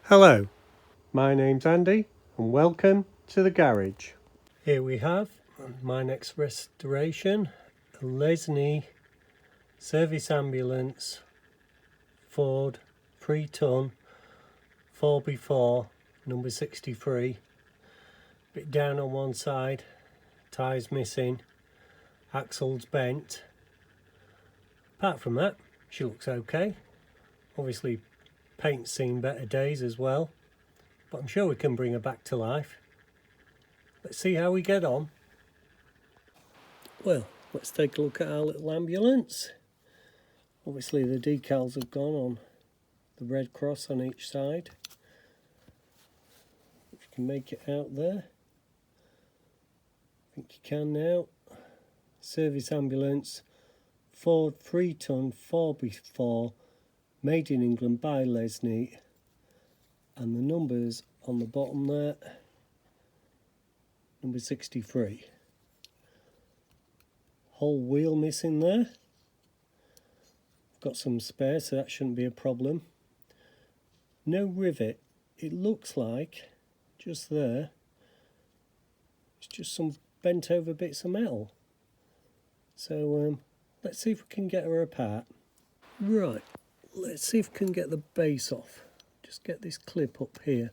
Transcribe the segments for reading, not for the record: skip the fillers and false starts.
Hello, my name's Andy and welcome to the garage. Here we have my next restoration, a Lesney service ambulance Ford 3-ton 4x4 number 63. Bit down on one side, tyres missing, axle's bent. Apart from that, she looks okay. Obviously paint's seen better days as well, but I'm sure we can bring her back to life. Let's see how we get on. Well, let's take a look at our little ambulance. Obviously the decals have gone on the red cross on each side. If you can make it out there. I think you can now. Service ambulance, Ford 3-ton 4x4, made in England by Lesney. And the numbers on the bottom there, number 63. Whole wheel missing there. I've got some spare, so that shouldn't be a problem. No rivet. It looks like just there. It's just some bent over bits of metal. So let's see if we can get her apart. Right, let's see if we can get the base off. Just get this clip up here.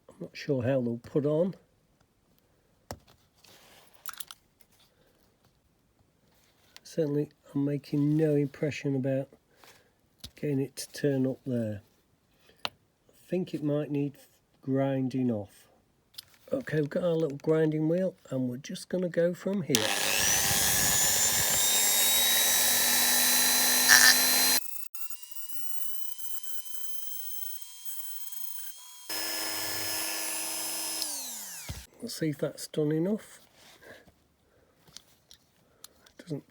I'm not sure how they'll put on. Certainly I'm making no impression about getting it to turn up there. I think it might need grinding off. Okay, we've got our little grinding wheel and we're just going to go from here. We'll see if that's done enough. Doesn't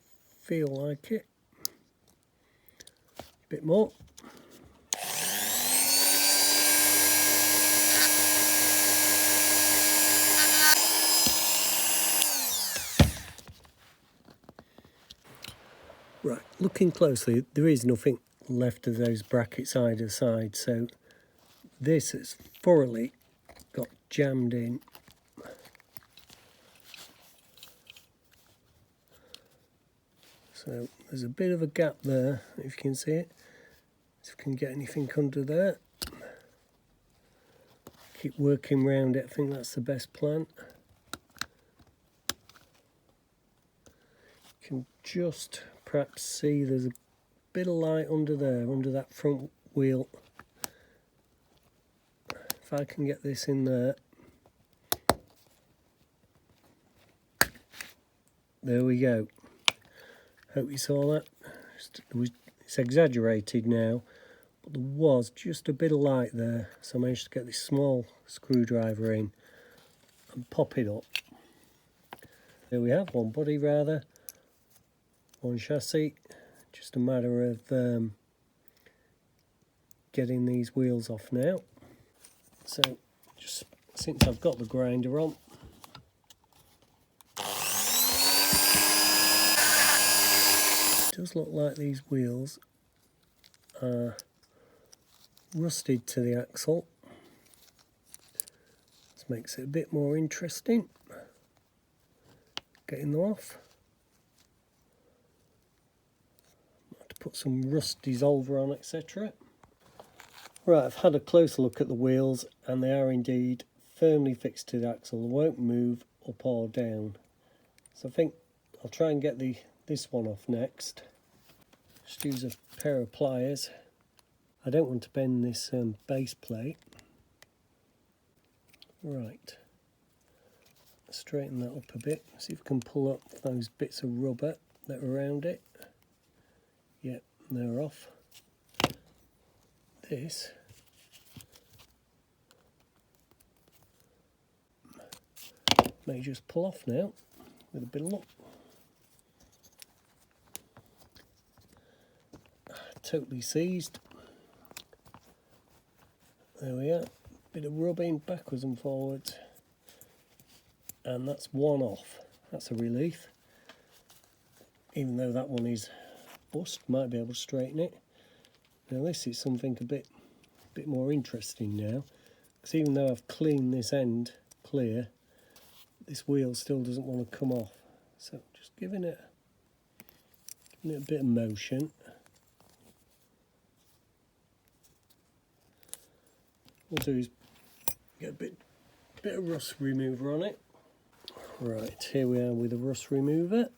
feel like it. A bit more. Right, looking closely, there is nothing left of those brackets either side, so this has thoroughly got jammed in. So there's a bit of a gap there, if you can see it. See if we can get anything under there. Keep working round it, I think that's the best plan. You can just perhaps see there's a bit of light under there, under that front wheel. If I can get this in there. There we go. Hope you saw that. It's exaggerated now, but there was just a bit of light there, so I managed to get this small screwdriver in and pop it up. There we have one body rather, one chassis. Just a matter of getting these wheels off now. So just since I've got the grinder on, it does look like these wheels are rusted to the axle. This makes it a bit more interesting. Getting them off. Have to put some rust dissolver on, etc. Right, I've had a closer look at the wheels and they are indeed firmly fixed to the axle. They won't move up or down. So I think I'll try and get this one off next. Just use a pair of pliers. I don't want to bend this base plate. Right, straighten that up a bit. See if we can pull up those bits of rubber that are around it. Yep, they're off. This may just pull off now with a bit of luck. Totally seized. There we are. Bit of rubbing backwards and forwards. And that's one off. That's a relief. Even though that one is bust, might be able to straighten it. Now this is something a bit bit more interesting now, because even though I've cleaned this end clear, this wheel still doesn't want to come off. So just giving it a bit of motion. What we'll do is get a bit of rust remover on it. Right, here we are with the rust remover.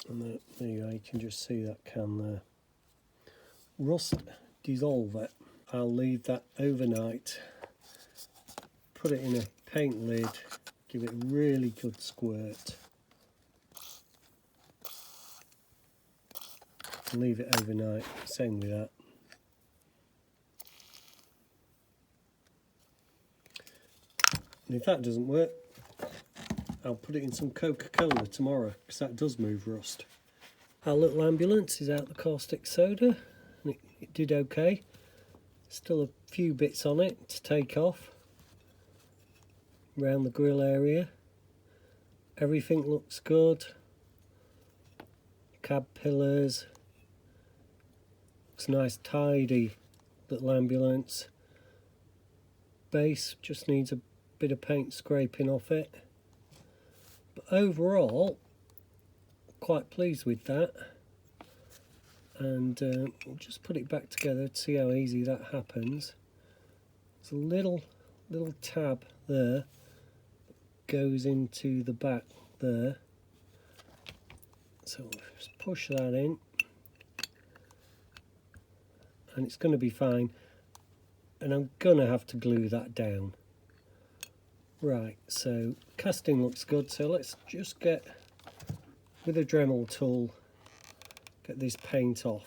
And there you go, you can just see that can there. Rust dissolver. I'll leave that overnight. Put it in a paint lid, give it a really good squirt. And leave it overnight, same with that. And if that doesn't work, I'll put it in some Coca-Cola tomorrow, because that does move rust. Our little ambulance is out the caustic soda, and it did okay. Still a few bits on it to take off around the grill area. Everything looks good. Cab pillars. Looks nice, tidy little ambulance. Base just needs a bit of paint scraping off it. But overall, quite pleased with that. And we'll just put it back together to see how easy that happens. There's a little tab there that goes into the back there. So we'll just push that in. And it's going to be fine. And I'm going to have to glue that down. Right, so casting looks good. So let's just get, with a Dremel tool, get this paint off.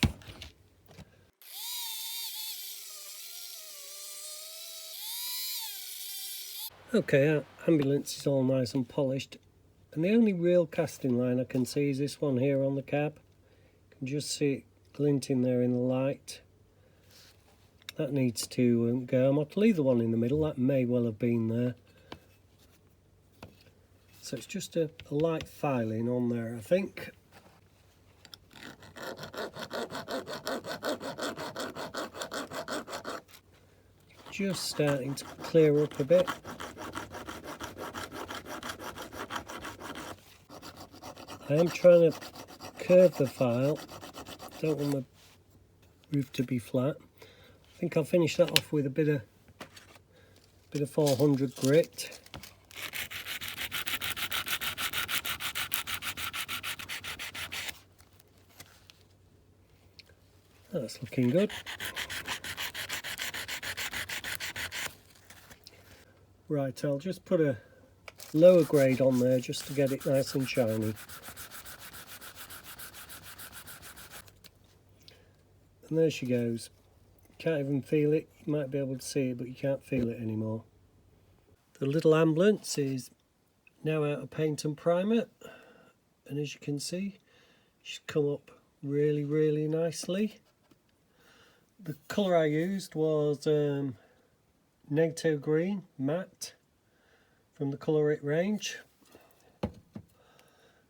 Okay, our ambulance is all nice and polished, and the only real casting line I can see is this one here on the cab. You can just see it glinting there in the light. That needs to go. I might leave the one in the middle, that may well have been there. So it's just a light filing on there, I think. Just starting to clear up a bit. I am trying to curve the file. Don't want the roof to be flat. I think I'll finish that off with a bit of 400 grit. That's looking good. Right, I'll just put a lower grade on there just to get it nice and shiny. And there she goes. Can't even feel it. You might be able to see it, but you can't feel it anymore. The little ambulance is now out of paint and primer. And as you can see, she's come up really, really nicely. The colour I used was Negro Green Matte from the Colour It range.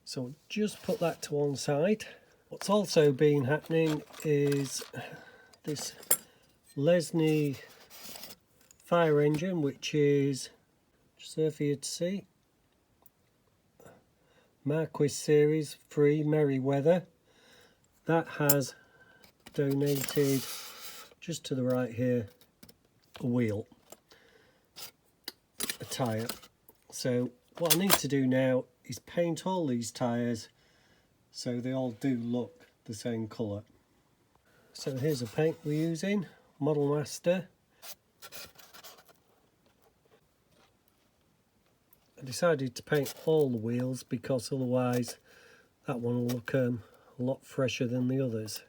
So just put that to one side. What's also been happening is this Lesney fire engine, which is just there for you to see. Marquis Series 3 Merryweather. That has donated, just to the right here, a wheel, a tyre. So what I need to do now is paint all these tyres so they all do look the same colour. So here's the paint we're using, Model Master. I decided to paint all the wheels because otherwise that one will look a lot fresher than the others.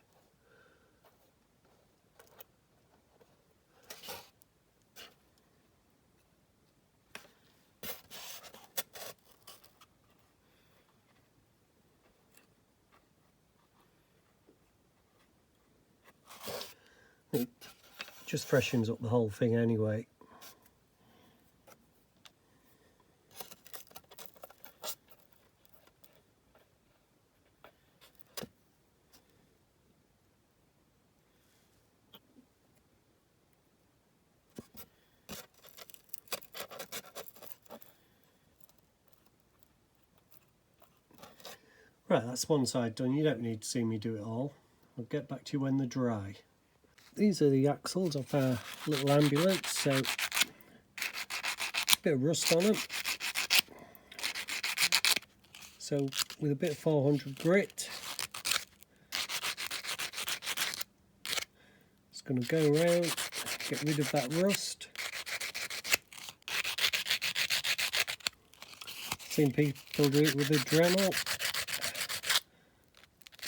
It just freshens up the whole thing anyway. Right, that's one side done. You don't need to see me do it all. I'll get back to you when they're dry. These are the axles of our little ambulance, so a bit of rust on them. So with a bit of 400 grit, it's going to go around, get rid of that rust. Seen people do it with a Dremel.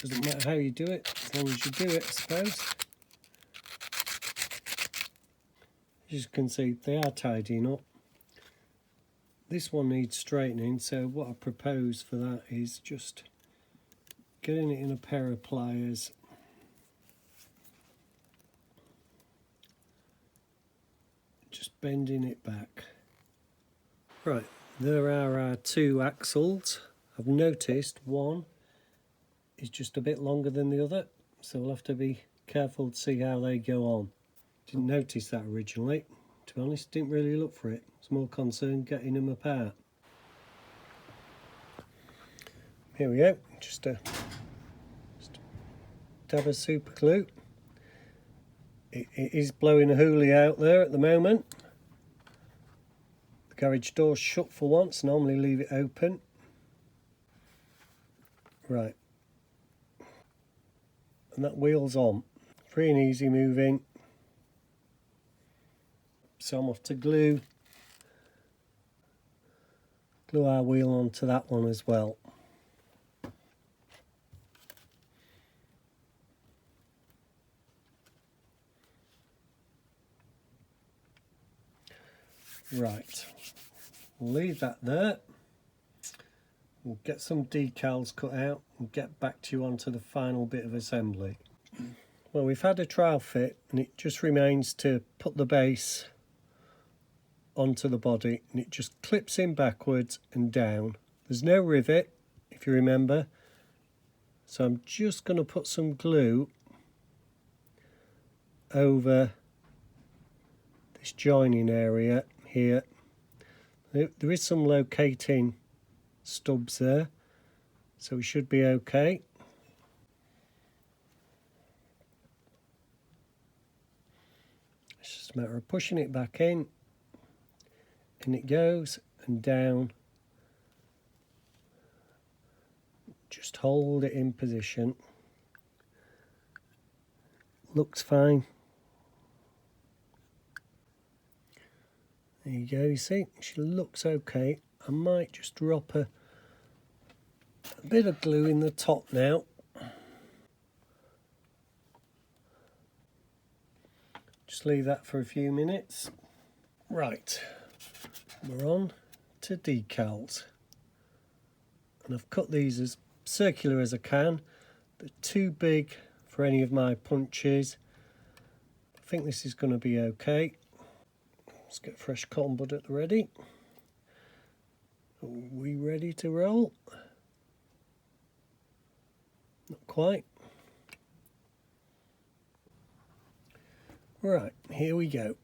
Doesn't matter how you do it, as long as you do it, I suppose. As you can see, they are tidying up. This one needs straightening, so what I propose for that is just getting it in a pair of pliers, just bending it back. Right, there are our two axles. I've noticed one is just a bit longer than the other, so we'll have to be careful to see how they go on. Didn't notice that originally, to be honest, didn't really look for it. I was more concerned getting them apart. Here we go, just a dab of super glue. It is blowing a hoolie out there at the moment. The garage door's shut for once, normally leave it open. Right, and that wheel's on, free and easy moving. So I'm off to glue our wheel onto that one as well. Right, we'll leave that there. We'll get some decals cut out and get back to you onto the final bit of assembly. Well, we've had a trial fit and it just remains to put the base onto the body, and it just clips in backwards and down. There's no rivet, if you remember, so I'm just going to put some glue over this joining area here. There is some locating stubs there, so we should be okay. It's just a matter of pushing it back in, and it goes, and down. Just hold it in position. Looks fine. There you go, you see, she looks okay. I might just drop a bit of glue in the top now. Just leave that for a few minutes. Right, we're on to decals. And I've cut these as circular as I can. They're too big for any of my punches. I think this is going to be okay. Let's get fresh cotton bud at the ready. Are we ready to roll? Not quite. Right, here we go.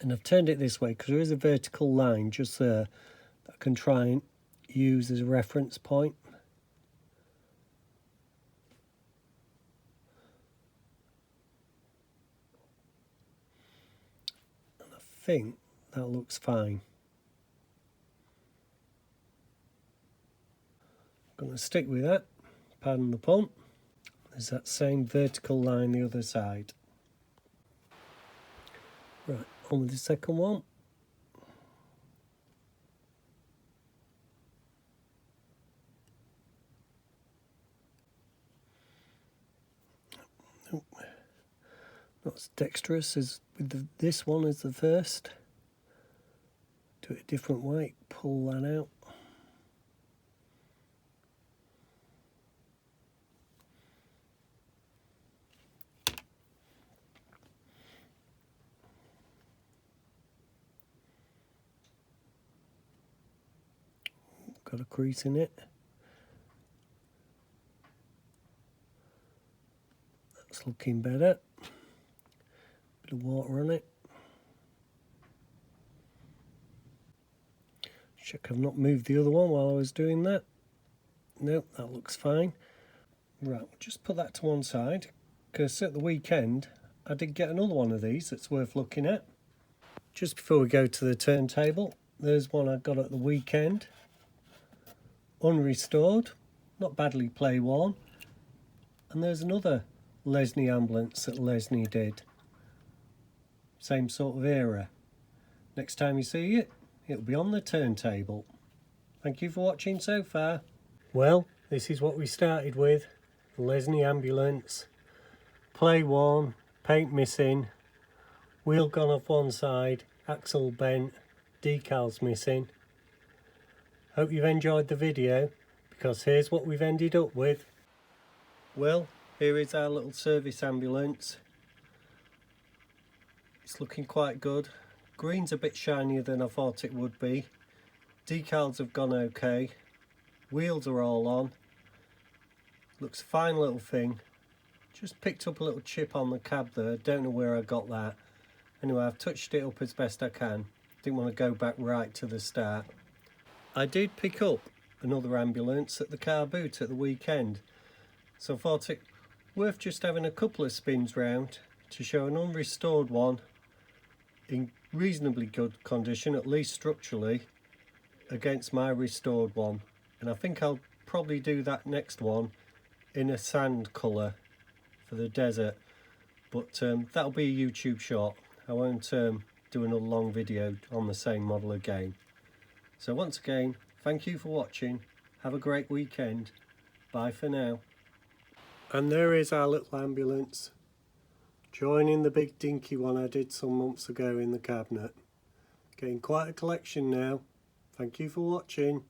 And I've turned it this way because there is a vertical line just there that I can try and use as a reference point. And I think that looks fine. I'm going to stick with that, pardon the pun. There's that same vertical line the other side. Right, on with the second one. Nope. Not as dexterous as with this one as the first. Do it a different way, pull that out. got a crease in it. That's looking better. Bit of water on it. Check I've not moved the other one while I was doing that. Nope, that looks fine. Right, we'll just put that to one side, because at the weekend I did get another one of these that's worth looking at. Just before we go to the turntable, there's one I got at the weekend. Unrestored, not badly play worn. And there's another Lesney ambulance that Lesney did. Same sort of era. Next time you see it, it'll be on the turntable. Thank you for watching so far. Well, this is what we started with. The Lesney ambulance. Play worn, paint missing, wheel gone off one side, axle bent, decals missing. Hope you've enjoyed the video, because here's what we've ended up with. Well, here is our little service ambulance. It's looking quite good. Green's a bit shinier than I thought it would be. Decals have gone okay. Wheels are all on. Looks a fine little thing. Just picked up a little chip on the cab there. Don't know where I got that. Anyway, I've touched it up as best I can. Didn't want to go back right to the start. I did pick up another ambulance at the car boot at the weekend. So I thought it worth just having a couple of spins round to show an unrestored one in reasonably good condition, at least structurally, against my restored one. And I think I'll probably do that next one in a sand colour for the desert, but that'll be a YouTube short. I won't do another long video on the same model again. So once again, thank you for watching. Have a great weekend. Bye for now. And there is our little ambulance, joining the big dinky one I did some months ago in the cabinet. Getting quite a collection now. Thank you for watching.